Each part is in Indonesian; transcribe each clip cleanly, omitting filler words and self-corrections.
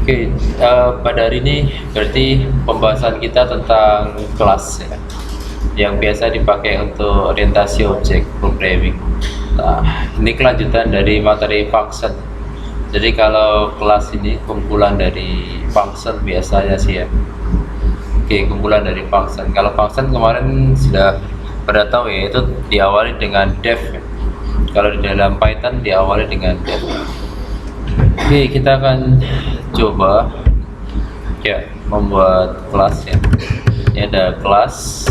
Oke, pada hari ini berarti pembahasan kita tentang kelas ya, yang biasa dipakai untuk orientasi objek programming. Nah, ini kelanjutan dari materi function. Jadi kalau kelas ini kumpulan dari function biasanya sih ya. Oke, kumpulan dari function. Kalau function kemarin sudah pada tahu ya, itu diawali dengan def ya. Kalau di dalam Python diawali dengan def. Oke, kita akan coba ya membuat kelas ya. Ini ada kelas.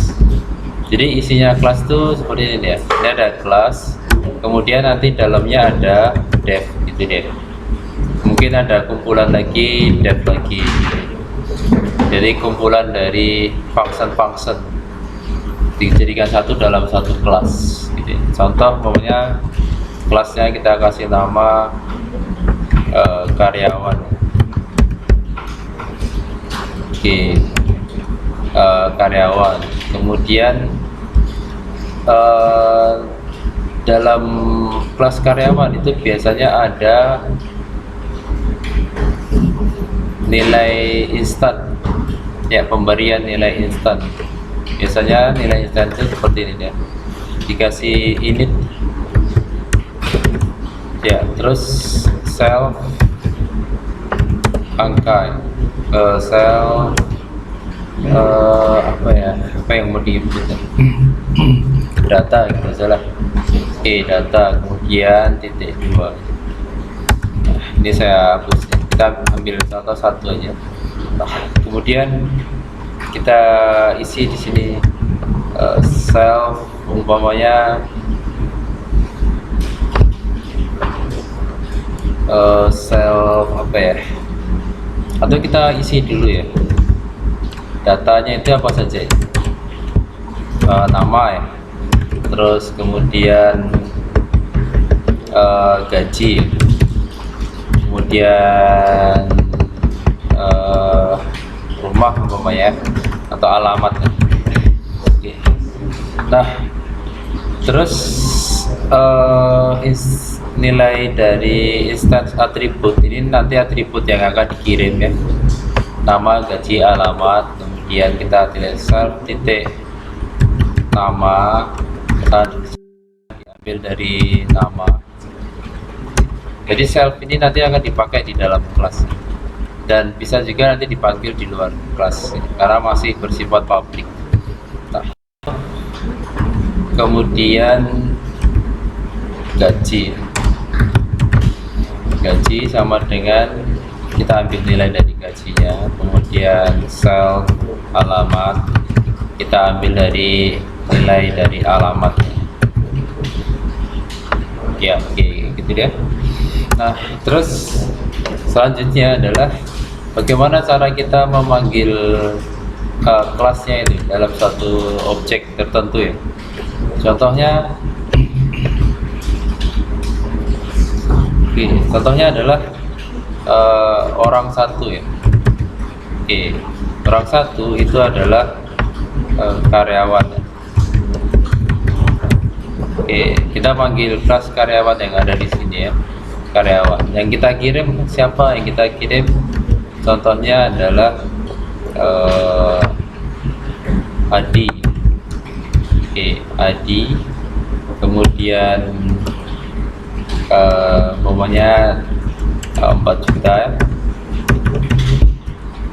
Jadi isinya kelas itu seperti ini ya. Ini ada kelas, kemudian nanti dalamnya ada def gitu deh. Mungkin ada kumpulan lagi, def lagi. Jadi kumpulan dari function-function dijadikan satu dalam satu kelas gitu. Contoh umpamanya kelasnya kita kasih nama karyawan. Oke, karyawan. Kemudian dalam kelas karyawan itu biasanya ada nilai instan ya, pemberian nilai instan. Biasanya nilai instan itu seperti ini ya, dikasih init ya, terus self angka, sel apa yang mau diinput ya? Data gitu salah. Oke, data, kemudian titik 2. Nah, ini saya hapus ya. Kita ambil contoh satu aja. Nah, kemudian kita isi di sini self umpamanya self apa ya, atau kita isi dulu ya datanya itu apa saja ya? Nama ya, terus kemudian gaji, kemudian rumah umpamanya atau alamat ya. Oke. Nah, terus nilai dari instance atribut ini nanti atribut yang akan dikirim ya, nama, gaji, alamat. Kemudian kita tulis self titik nama, kita diambil dari nama. Jadi self ini nanti akan dipakai di dalam kelas dan bisa juga nanti dipanggil di luar kelas karena masih bersifat public. Nah, kemudian gaji sama dengan kita ambil nilai dari gajinya, kemudian sel alamat kita ambil dari nilai dari alamat ya. Oke, gitu deh. Nah, terus selanjutnya adalah bagaimana cara kita memanggil kelasnya itu dalam satu objek tertentu ya. Contohnya contohnya adalah orang satu ya. Oke, orang satu itu adalah karyawan. Oke, kita panggil kelas karyawan yang ada di sini ya, karyawan. Yang kita kirim siapa? Yang kita kirim contohnya adalah Adi. Oke, Adi. Kemudian umpamanya 4 juta,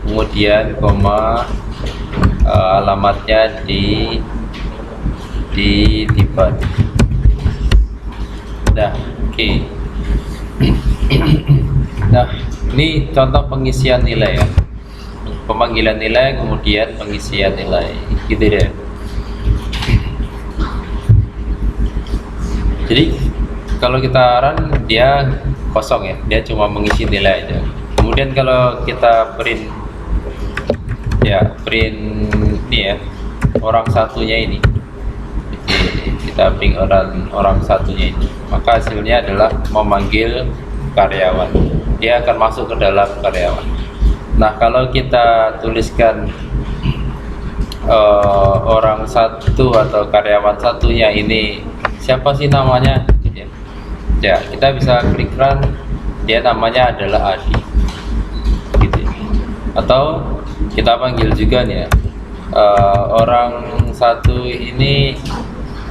kemudian koma, alamatnya di Tiban. Nah, oke. Nah, ini contoh pengisian nilai ya, pemanggilan nilai kemudian pengisian nilai gitu deh. Jadi kalau kita run dia kosong ya, dia cuma mengisi nilai aja. Kemudian kalau kita print ya, print ini ya, orang satunya ini. Kita print orang satunya ini, maka hasilnya adalah memanggil karyawan. Dia akan masuk ke dalam karyawan. Nah, kalau kita tuliskan orang satu atau karyawan satunya ini siapa sih namanya? Ya, kita bisa klik run, dia namanya adalah Adi gitu. Atau kita panggil juga nih ya, orang satu ini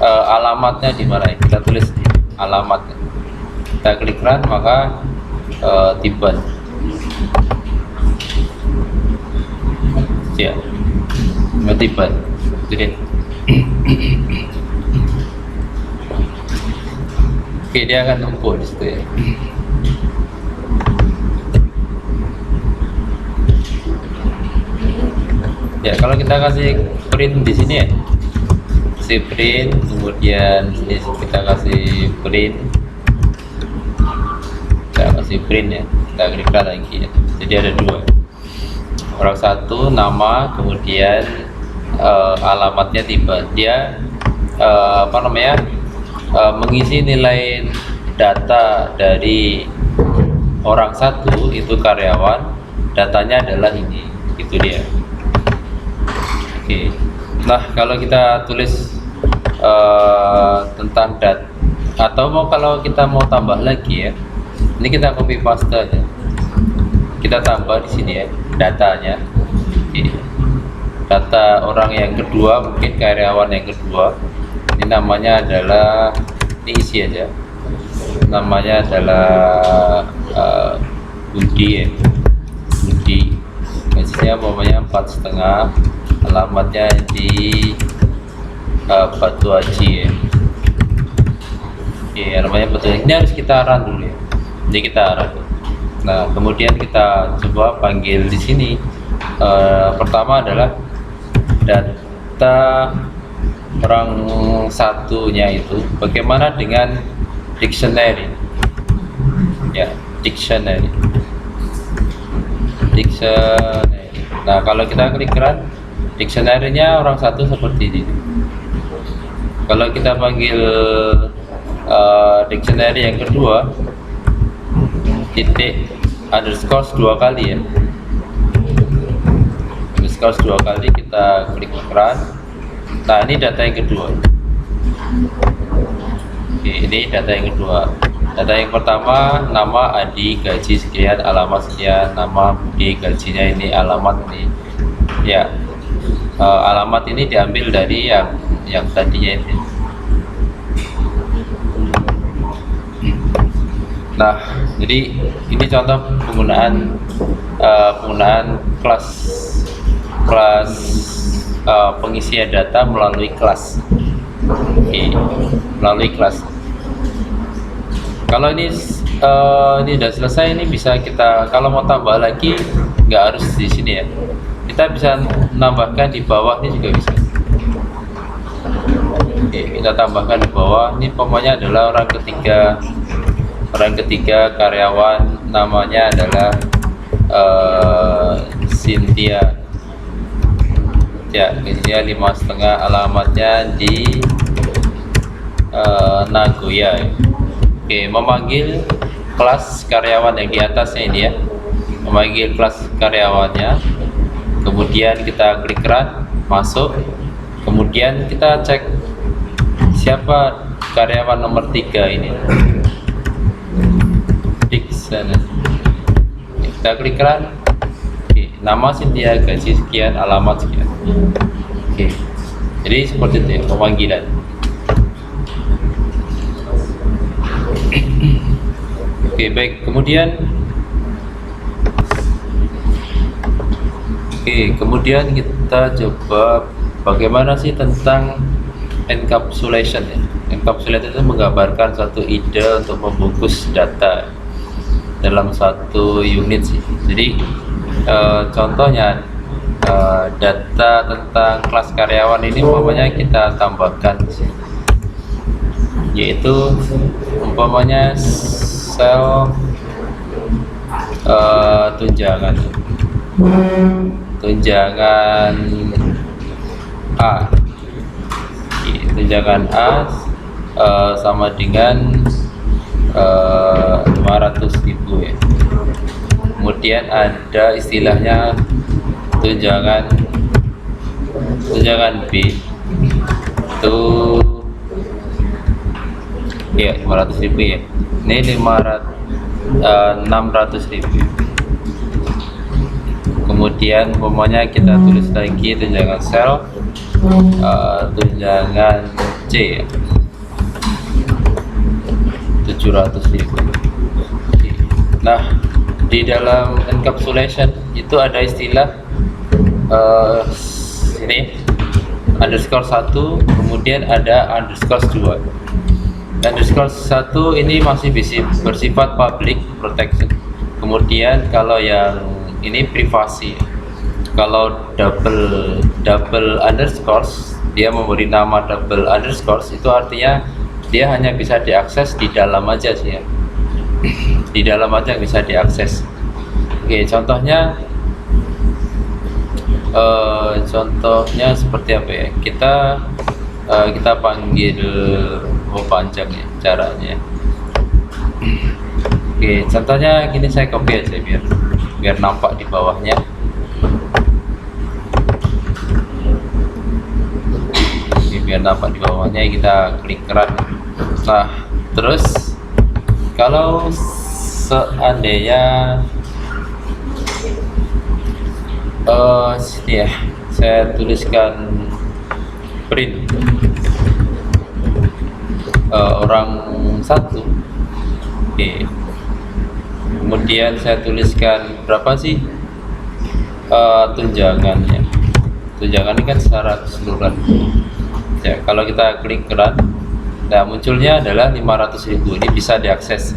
alamatnya di mana ya? Kita tulis di alamatnya. Kita klik run, maka tiba ya tiba jadi oke, dia akan numpuk di situ ya. Ya, kalau kita kasih print di sini ya, kasih print, kemudian sini kita kasih print, ya, kita klik lagi ya. Jadi ada dua, orang satu nama, kemudian alamatnya tiba. Dia mengisi nilai data dari orang satu itu karyawan, datanya adalah ini, itu dia. Oke. Nah, kalau kita tulis tentang data, atau kalau kita mau tambah lagi ya, ini kita copy paste aja, kita tambah di sini ya datanya. Oke. Data orang yang kedua, mungkin karyawan yang kedua, ini namanya adalah, ini isi aja, namanya adalah Budi ya, Budi, gajinya pokoknya 4,5, alamatnya di Batu Haji ya. Oke, namanya Batu Haji. Ini harus kita run dulu ya, ini kita run. Nah, kemudian kita coba panggil di sini. Pertama adalah data orang satunya itu bagaimana dengan dictionary ya, dictionary. Nah, kalau kita klik run, dictionary-nya orang satu seperti ini. Kalau kita panggil dictionary yang kedua, titik underscore 2 kali ya, underscore 2 kali, kita klik run. Nah, ini data yang kedua. Oke, ini data yang kedua. Data yang pertama, nama Adi, gaji sekian, alamat sekian, nama Budi, gajinya ini, alamat ini ya. Alamat ini diambil dari yang tadinya ini. Nah, jadi ini contoh penggunaan kelas pengisian data melalui kelas. Oke, melalui kelas. Kalau ini sudah selesai, ini bisa kita, kalau mau tambah lagi nggak harus di sini ya, kita bisa menambahkan di bawah ini juga bisa. Oke, kita tambahkan di bawah. Ini pokoknya adalah orang ketiga karyawan, namanya adalah Cynthia ya, gajinya 5,5, alamatnya di Nagoya ya. Oke, memanggil kelas karyawan yang di atasnya ini ya, memanggil kelas karyawannya, kemudian kita klik run, masuk, kemudian kita cek siapa karyawan nomor 3 ini, Dixon. Kita klik run. Oke, nama Cynthia, gaji sekian, alamat sekian. Oke, jadi seperti itu ya, pemanggilan. Oke, baik. Kemudian kita coba bagaimana sih tentang encapsulation ya. Encapsulation itu menggambarkan suatu ide untuk membungkus data dalam satu unit sih. Jadi contohnya data tentang kelas karyawan ini umpamanya kita tambahkan di sini, yaitu umpamanya sel tunjangan A. Tunjangan A sama dengan 500.000 ya. Kemudian ada istilahnya tunjangan B itu ya 500.000 ya. Ini 600.000. Kemudian kemudian umpamanya kita tulis lagi tunjangan sel tunjangan C ya, 700.000. Nah, di dalam encapsulation itu ada istilah ini underscore 1, kemudian ada underscore 2. Underscore 1 ini masih bersifat public protection, kemudian kalau yang ini privasi. Kalau double underscores, dia memberi nama double underscores, itu artinya dia hanya bisa diakses di dalam aja sih ya, di dalam aja bisa diakses. Oke, contohnya seperti apa ya, kita panggil panjang ya caranya. Oke, contohnya gini, saya copy aja biar nampak di bawahnya. Oke, biar nampak di bawahnya, kita klik run. Nah, terus kalau seandainya sini ya, saya tuliskan print orang satu. Oke, kemudian saya tuliskan berapa sih tunjangannya. Tunjangan ini kan secara keseluruhan ya. Kalau kita klik run, nah munculnya adalah 500.000. Ini bisa diakses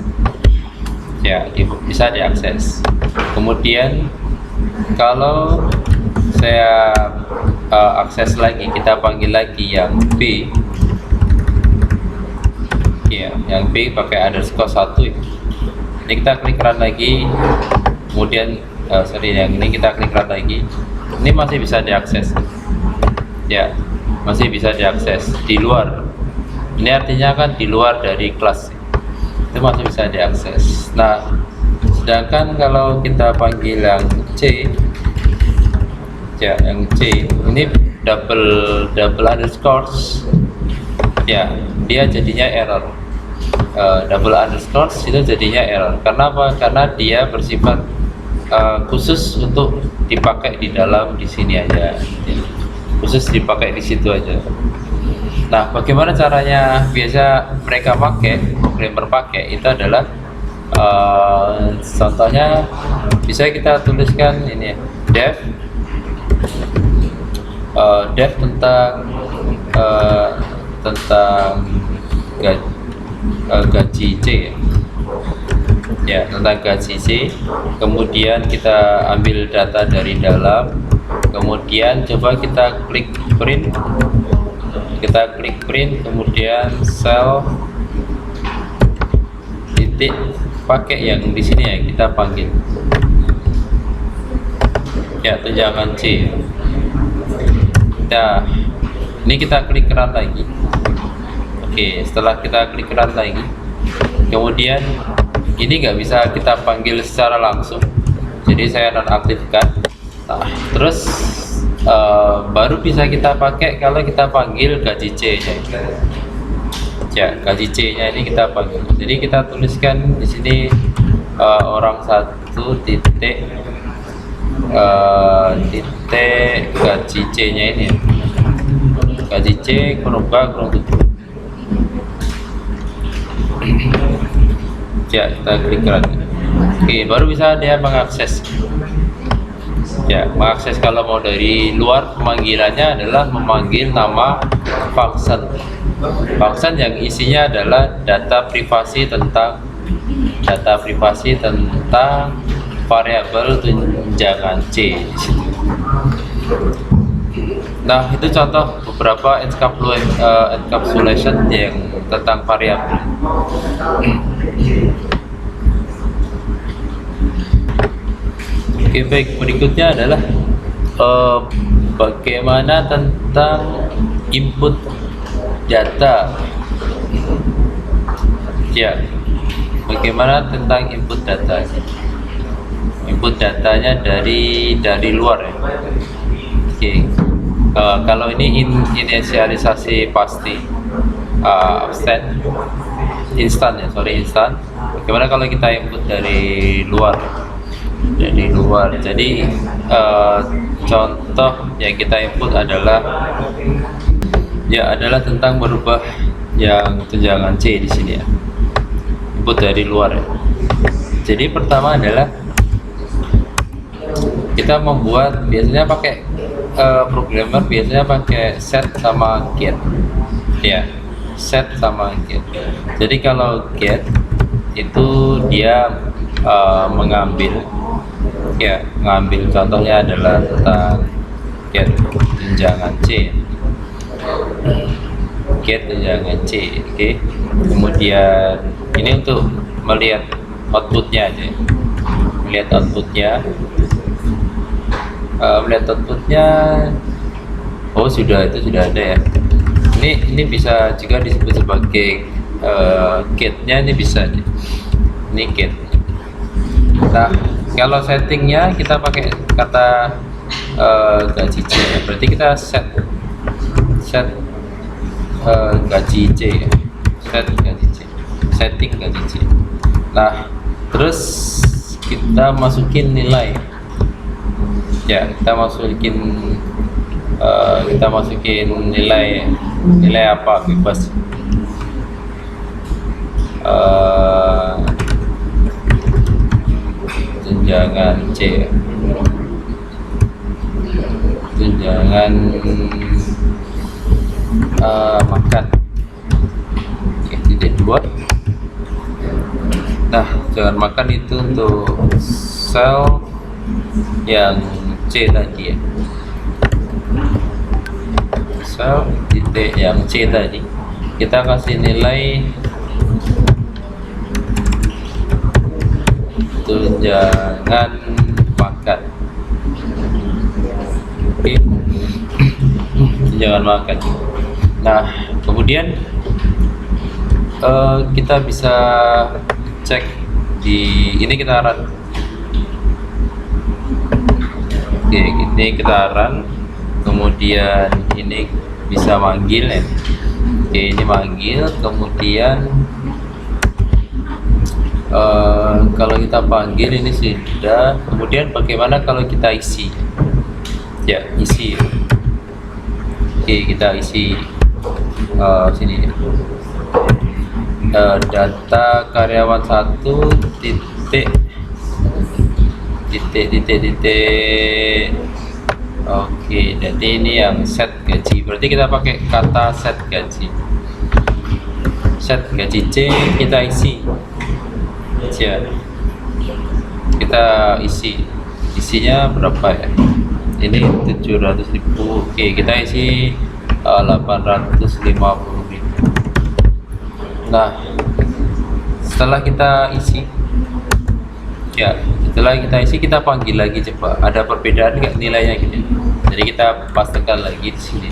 ya, bisa diakses. Kemudian kalau saya akses lagi, kita panggil lagi yang B ya, yang B pakai underscore 1 ya. Ini kita klik run lagi, kemudian yang ini kita klik run lagi, ini masih bisa diakses ya, masih bisa diakses di luar. Ini artinya kan di luar dari kelas, itu masih bisa diakses. Nah, sedangkan kalau kita panggil yang C ya, yang C ini double underscores ya, dia jadinya error. Double underscores itu jadinya error. Karena apa? Karena dia bersifat khusus untuk dipakai di sini aja, khusus dipakai di situ aja. Nah, bagaimana caranya biasa mereka pakai, programmer pakai itu adalah contohnya bisa kita tuliskan ini ya, dev tentang gaji C ya, tentang gaji C. Kemudian kita ambil data dari dalam, kemudian coba kita klik print, kemudian sel titik, pakai yang di sini ya, kita panggil ya tunjangan C. Ini kita klik run lagi. Oke, setelah kita klik run lagi, kemudian ini nggak bisa kita panggil secara langsung, jadi saya nonaktifkan. Nah, terus baru bisa kita pakai kalau kita panggil gaji C nya ya, gaji C nya ini kita panggil. Jadi kita tuliskan di sini orang satu titik gaji C nya ini ya. Gaji C kurung tutup ya, kita klik run. Oke, baru bisa dia mengakses ya, mengakses. Kalau mau dari luar, pemanggilannya adalah memanggil nama function yang isinya adalah data privasi tentang variabel tunjangan C di situ. Nah, itu contoh beberapa encapsulation yang tentang variabel. Oke, baik, berikutnya adalah bagaimana tentang input data ya, bagaimana tentang input data. Input datanya dari luar ya. Oke, kalau ini inisialisasi pasti instan. Bagaimana kalau kita input dari luar? dari luar. Jadi contoh yang kita input adalah tentang merubah yang tunjangan C di sini ya, input dari luar ya. Jadi pertama adalah kita membuat, biasanya pakai programmer biasanya pakai set sama get ya, set sama get. Jadi kalau get itu dia mengambil contohnya adalah tentang get tunjangan C, get tunjangan C. Oke. Kemudian ini untuk melihat outputnya aja, melihat outputnya oh sudah, itu sudah ada ya. Ini bisa juga disebut sebagai get-nya, ini bisa nih, ini get. Nah, kalau settingnya kita pakai kata gaji C, berarti kita set gaji C, set gaji C, setting gaji C. Nah, terus kita masukin nilai ya, kita masukin nilai apa, bebas. Tunjangan C, tunjangan makan. Oke, titik 2. Nah, tunjangan makan itu untuk sel yang C tadi ya, sel titik yang C tadi, kita kasih nilai tunjangan makan. Oke. Tunjangan makan. Nah, kemudian kita bisa cek di ini, kita run. Oke, ini kita run, kemudian ini bisa manggil ya. Oke, ini manggil, kemudian kalau kita panggil ini sudah. Kemudian bagaimana kalau kita isi ya, isi. Oke, kita isi sini ya. Data karyawan 1 titik. Oke, jadi ini yang set gaji, berarti kita pakai kata set gaji. Set gaji C, kita isi ya, kita isinya berapa ya, ini 700.000. Oke, kita isi 850.000. Nah, setelah kita isi ya, kita panggil lagi, coba ada perbedaan nggak nilainya gitu. Jadi kita pastikan lagi di sini.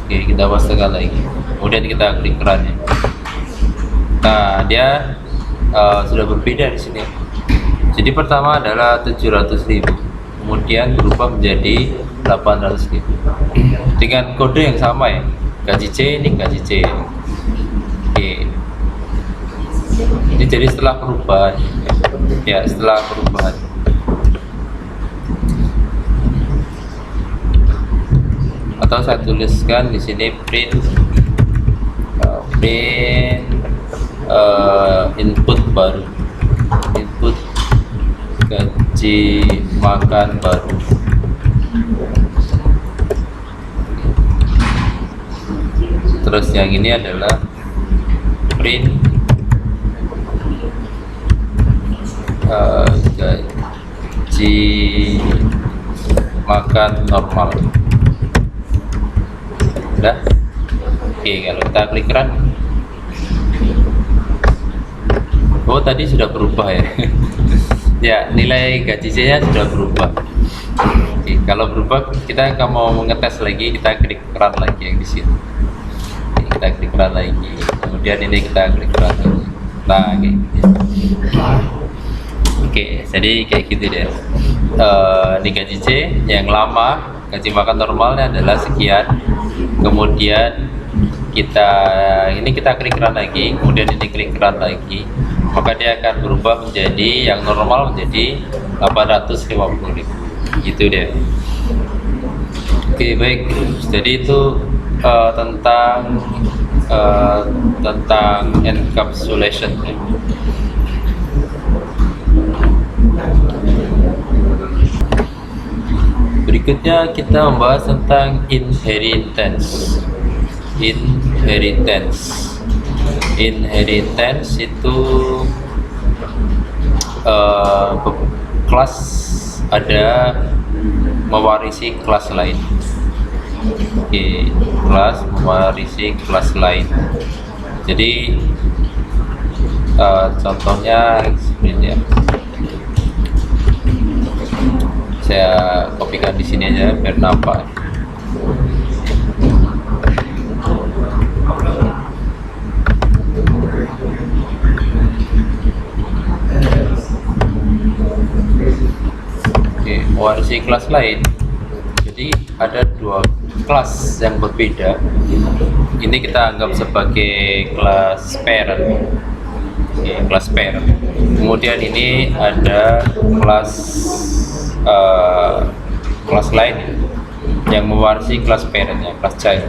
Oke, kita pastikan lagi, kemudian kita klik run ya. Nah, dia sudah berbeda di sini. Jadi pertama adalah 700.000, kemudian berubah menjadi 800.000 dengan kode yang sama ya, gaji C, ini gaji C. Oke, ini jadi setelah perubahan ya, setelah perubahan. Atau saya tuliskan di sini print input baru, input gaji makan baru. Terus yang ini adalah print gaji makan normal. Udah. Oke, kalau kita klik run, oh tadi sudah berubah ya. Ya, nilai gaji C-nya sudah berubah. Oke, kalau berubah, kita akan mau mengetes lagi, kita klik run lagi yang di sini. Oke, kita klik run lagi, kemudian ini kita klik run lagi. Nah, kayak gitu. Oke, jadi kayak gitu deh. Di gaji C yang lama, gaji makan normalnya adalah sekian. Kemudian kita klik run lagi, kemudian ini klik run lagi. maka dia akan berubah menjadi yang normal menjadi 850.000 gitu deh. Oke, baik. Jadi itu tentang encapsulation. Berikutnya kita membahas tentang inheritance. Inheritance itu kelas ada mewarisi kelas lain. Oke, kelas mewarisi kelas lain. Jadi contohnya seperti ini ya. Saya kopikan di sini aja biar nampak. Oke, mewarisi kelas lain. Jadi ada dua kelas yang berbeda. Ini kita anggap sebagai kelas parent. Oke, kelas parent. Kemudian ini ada kelas lain yang mewarisi kelas parentnya, kelas child.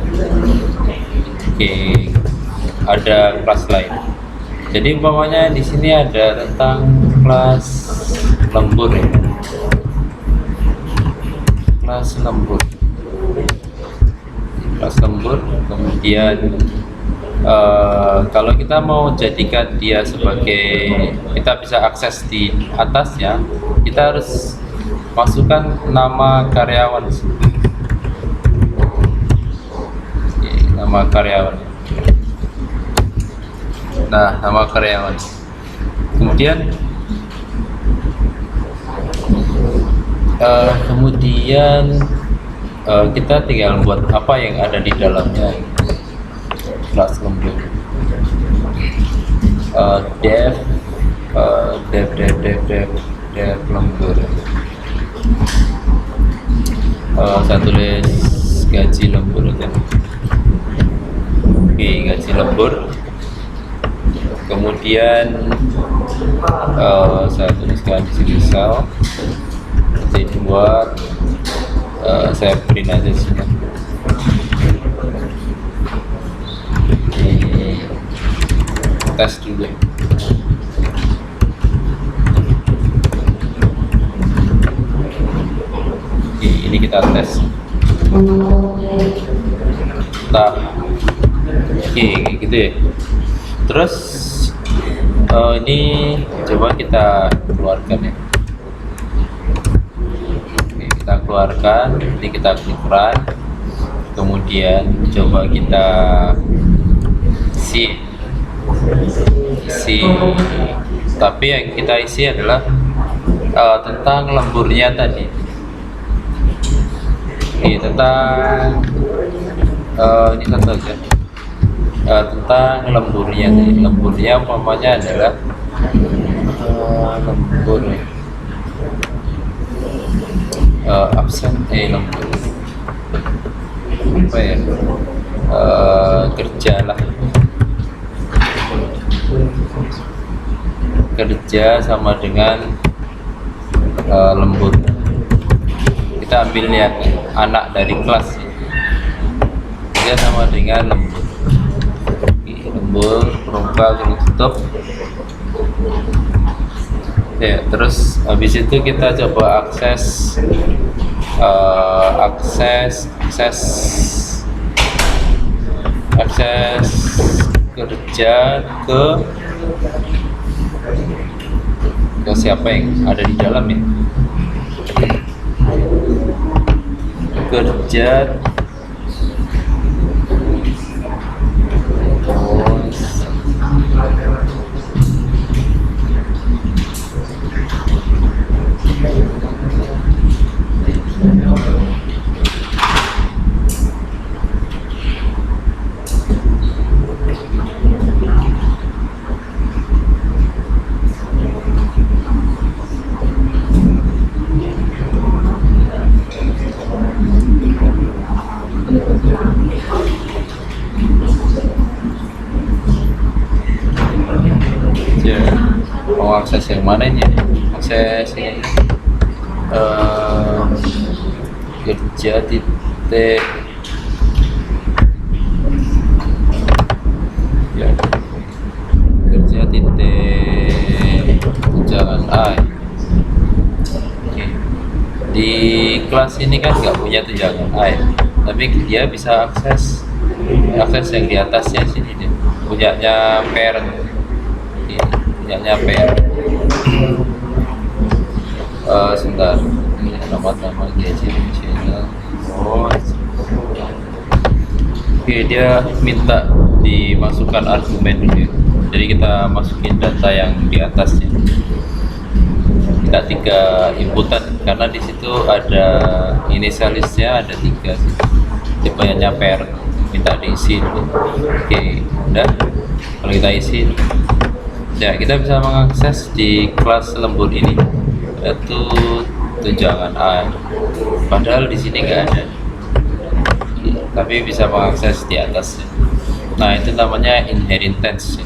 Oke, ada kelas lain. Jadi umpamanya di sini ada tentang kelas lembur ya. Kelas lembur. Kemudian kalau kita mau jadikan dia sebagai, kita bisa akses di atasnya, kita harus masukkan nama karyawan. Nama karyawan. Nah, nama karyawan. Kemudian kita tinggal buat apa yang ada di dalamnya. Kelas lembur. Dev lembur. Saya tulis gaji lembur aja. Oke, gaji lembur. Kemudian saya tuliskan di sini misal D2, saya print aja sini. Tes dulu. Oke, ini kita tes. Nah, oke, gitu ya. Terus ini coba kita keluarkan ya. Oke, kita keluarkan. Ini kita klik run. Kemudian coba kita isi. Tapi yang kita isi adalah tentang lemburnya tadi. Ini tentang ini satu aja. Tentang lemburnya tadi. Lemburnya umpamanya adalah lembur absen lembur apa ya, kerja lah, kerja sama dengan lembur. Kita ambil lihat anak dari kelas ya. Kerja sama dengan lembur. Lembur perompak tutup ya. Terus habis itu kita coba akses kerja ke siapa yang ada di dalam ya. Kerja mana ini ya? Akses ini kerja titik ya, kerja titik tunjangan A. Oke. Di kelas ini kan nggak punya tunjangan A ya, tapi dia bisa akses yang di atasnya sini deh, punyanya parent. Oke, punyanya parent. Sebentar, ini nama gadget channel. Oke, dia minta dimasukkan argumen dulu ya. Jadi kita masukin data yang di atasnya. Kita 3 inputan karena di situ ada inisialisnya ada 3 sih. Tipenya parent, minta diisi dulu. Oke, udah. Kalau kita isi, ya kita bisa mengakses di kelas lembur ini yaitu tunjangan A. Padahal di sini nggak ada, tapi bisa mengakses di atasnya. Nah, itu namanya inheritance.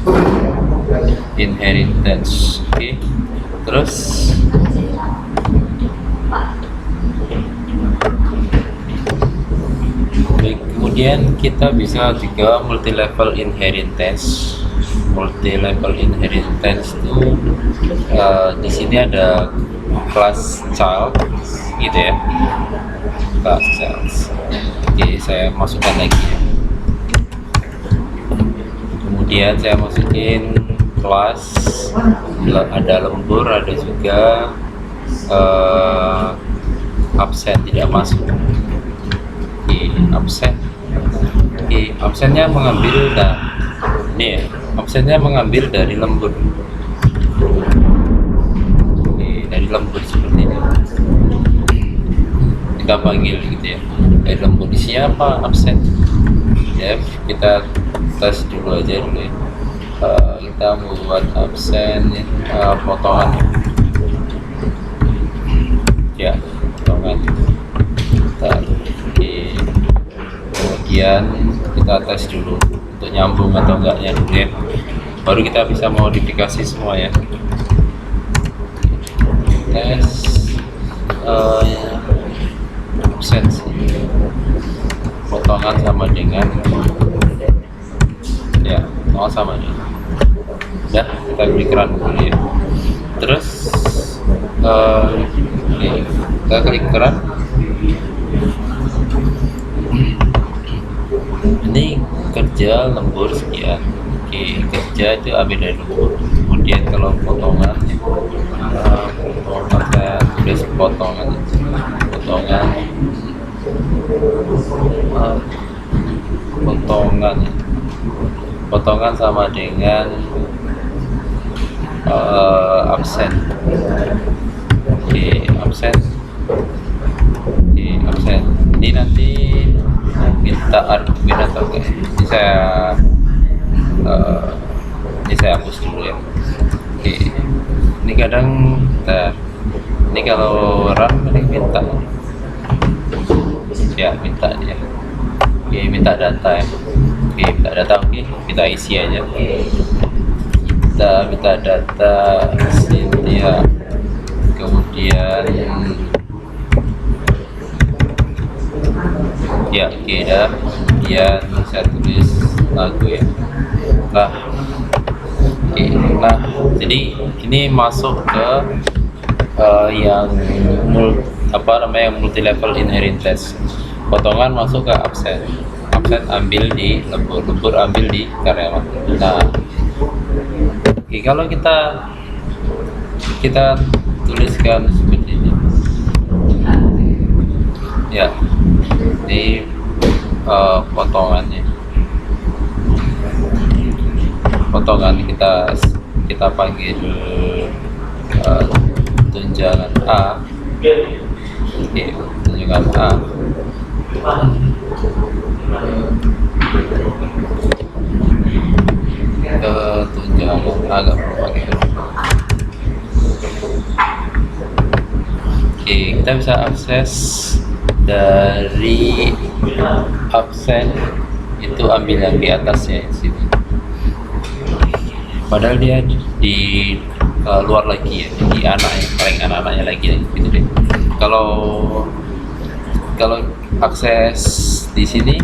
Inheritance. Oke. Terus kemudian kita bisa juga multi level inheritance. Multi level inheritance itu di sini ada kelas child gitu ya, kelas child. Oke, saya masukkan lagi ya. Kemudian saya masukin kelas, ada lembur, ada juga absen tidak masuk. Oke, absen. Oke, absennya mengambil, nah ini ya, absennya mengambil dari lembur. Oke, dari lembur seperti ini. Kita panggil gitu ya. Dari lembur isinya apa? Absen. Ya, kita tes dulu aja dulu ya. Kita membuat absen potongan. Ya, potongan. Oke. Kemudian kita tes dulu untuk nyambung atau enggaknya dulu ya, baru kita bisa modifikasi semua ya. Tes absensi potongan sama dengan ya, sama dengan udah, kita beri keran dulu ya. Terus kita klik keran. Ini kerja lembur sekian. Oke, kerja itu ambil dari lembur. Kemudian kalau potongan ya, potongan saya tulis potongan potongan sama dengan absen. Oke, absen. Oke, absen. Ini nanti minta argumen atau enggak? Ini saya hapus dulu ya. Oke, ini kadang ini kalau run ini minta ya, minta dia. Oke, minta data ya. Oke, minta data. Oke, kita isi aja. Kita minta data Cynthia, kemudian ya, oke dah. Kemudian saya tulis lagu ya. Nah, oke. Nah, jadi ini masuk ke yang multi level inheritance. Potongan masuk ke absen. Absen ambil di lembur, lembur ambil di karyawan. Nah, oke, kalau kita tuliskan seperti ini ya, ini potongan kita panggil tunjangan A. Oke, tunjangan A. Tunjangan A nggak perlu pakai. Oke, kita bisa akses dari absen itu, ambil yang di atasnya di sini. Padahal dia di luar lagi ya, di anaknya, paling anak-anaknya lagi gitu deh. Kalau kalau akses di sini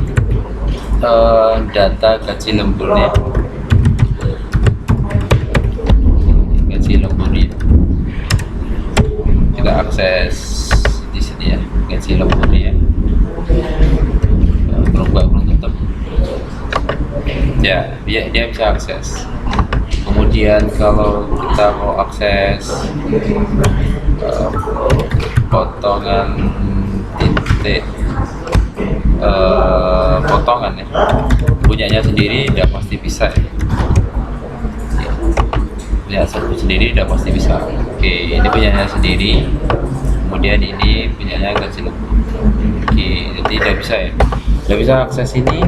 data gaji lemburnya, kita akses di sini ya, gaji lemburnya. Belum tutup ya, dia bisa akses. Kemudian kalau kita mau akses potongan titik, potongan ya, punyanya sendiri udah pasti bisa ya. Punya satu sendiri udah pasti bisa. Oke, ini punyanya sendiri, kemudian ini punyanya gaji lembur. Oke, jadi udah bisa ya, udah bisa akses ini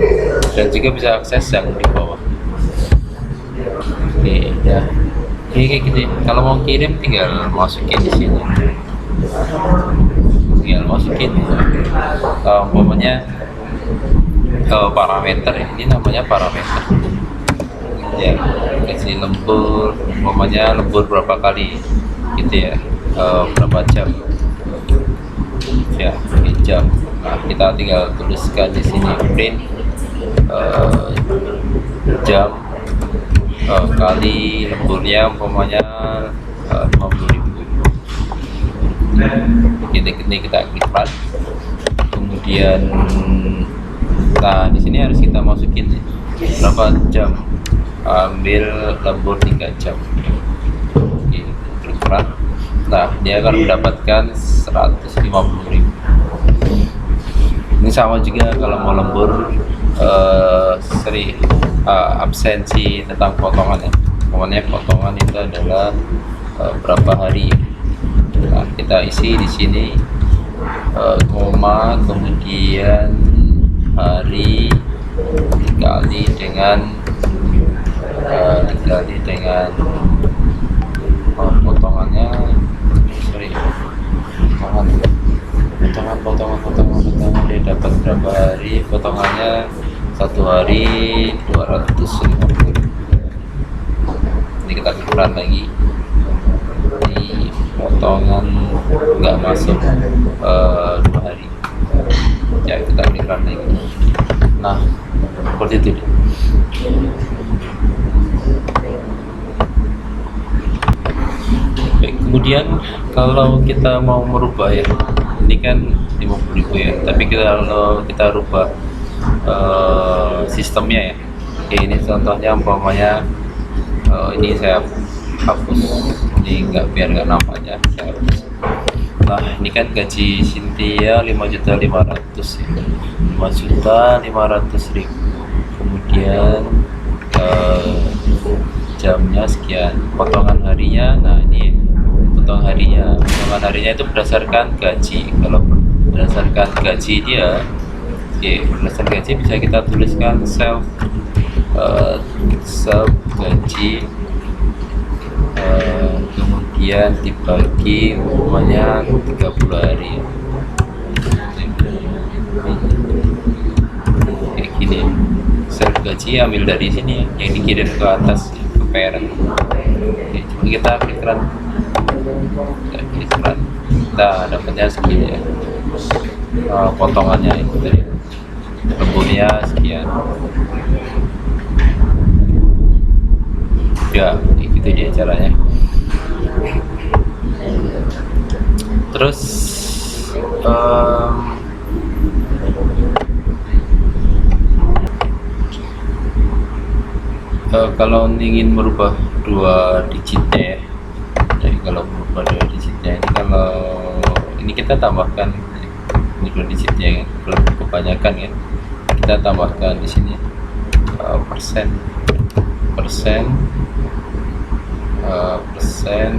dan juga bisa akses yang di bawah. Oke, ya. Oke, kayak gitu. Kalau mau kirim tinggal masukin di sini. Tinggal masukin. Umpamanya parameter ya. Ini namanya parameter. Ya, gaji lembur. Umpamanya lembur berapa kali, gitu ya. Berapa jam? Ya, jam. Nah, kita tinggal tuliskan di sini print jam kali lemburnya umpamanya 50.000. Ini kita klik run. Kemudian nah di sini harus kita masukin berapa jam, ambil lembur 3 jam. Oke, klik run. Nah, dia akan mendapatkan 150.000. Ini sama juga kalau mau lembur absensi tentang potongan ya. Pokoknya potongan itu adalah berapa hari. Nah, kita isi di sini koma, kemudian hari dikali dengan potongannya, potongan dia dapat berapa hari, potongannya 1 hari 250. Ini kita kekuran lagi, ini potongan nggak masuk 2 hari ya, kita kekuran lagi. Nah, seperti itu. Baik, kemudian kalau kita mau merubah ya, ini kan 50.000 ya, tapi kalau kita rubah sistemnya ya. Oke, ini contohnya umpamanya ini saya hapus, ini biar nggak nampak ya, saya hapus. Nah, ini kan gaji Cynthia 5.500.000 ya, 5.500.000. Kemudian jamnya sekian, potongan harinya. Nah, ini potongan harinya itu berdasarkan gaji. Kalau berdasarkan gaji dia, berdasarkan gaji bisa kita tuliskan self gaji, kemudian dibagi umpamanya 30 hari kayak gini. Self gaji ambil dari sini yang dikirim ke atas ke parent. Oke, kita klik run. Kita dapatnya segini ya, potongannya itu tadi, lemburnya sekian ya, gitu dia caranya. Terus kalau ingin merubah 2 digitnya ya, jadi kalau merubah 2 digitnya ini, kalau ini kita tambahkan ini 2 digitnya kan, belum kebanyakan kan, kita tambahkan di sini persen,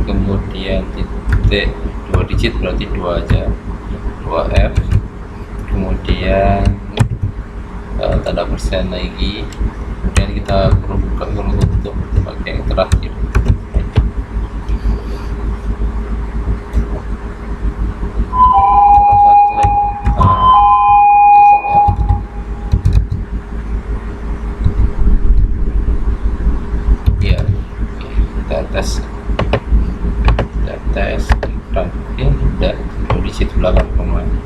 kemudian titik 2 digit berarti 2 aja, 2F, kemudian tanda persen lagi, kemudian kita kurung tutup pakai yang terakhir. Ya, kita tes. situ belakang rumahnya.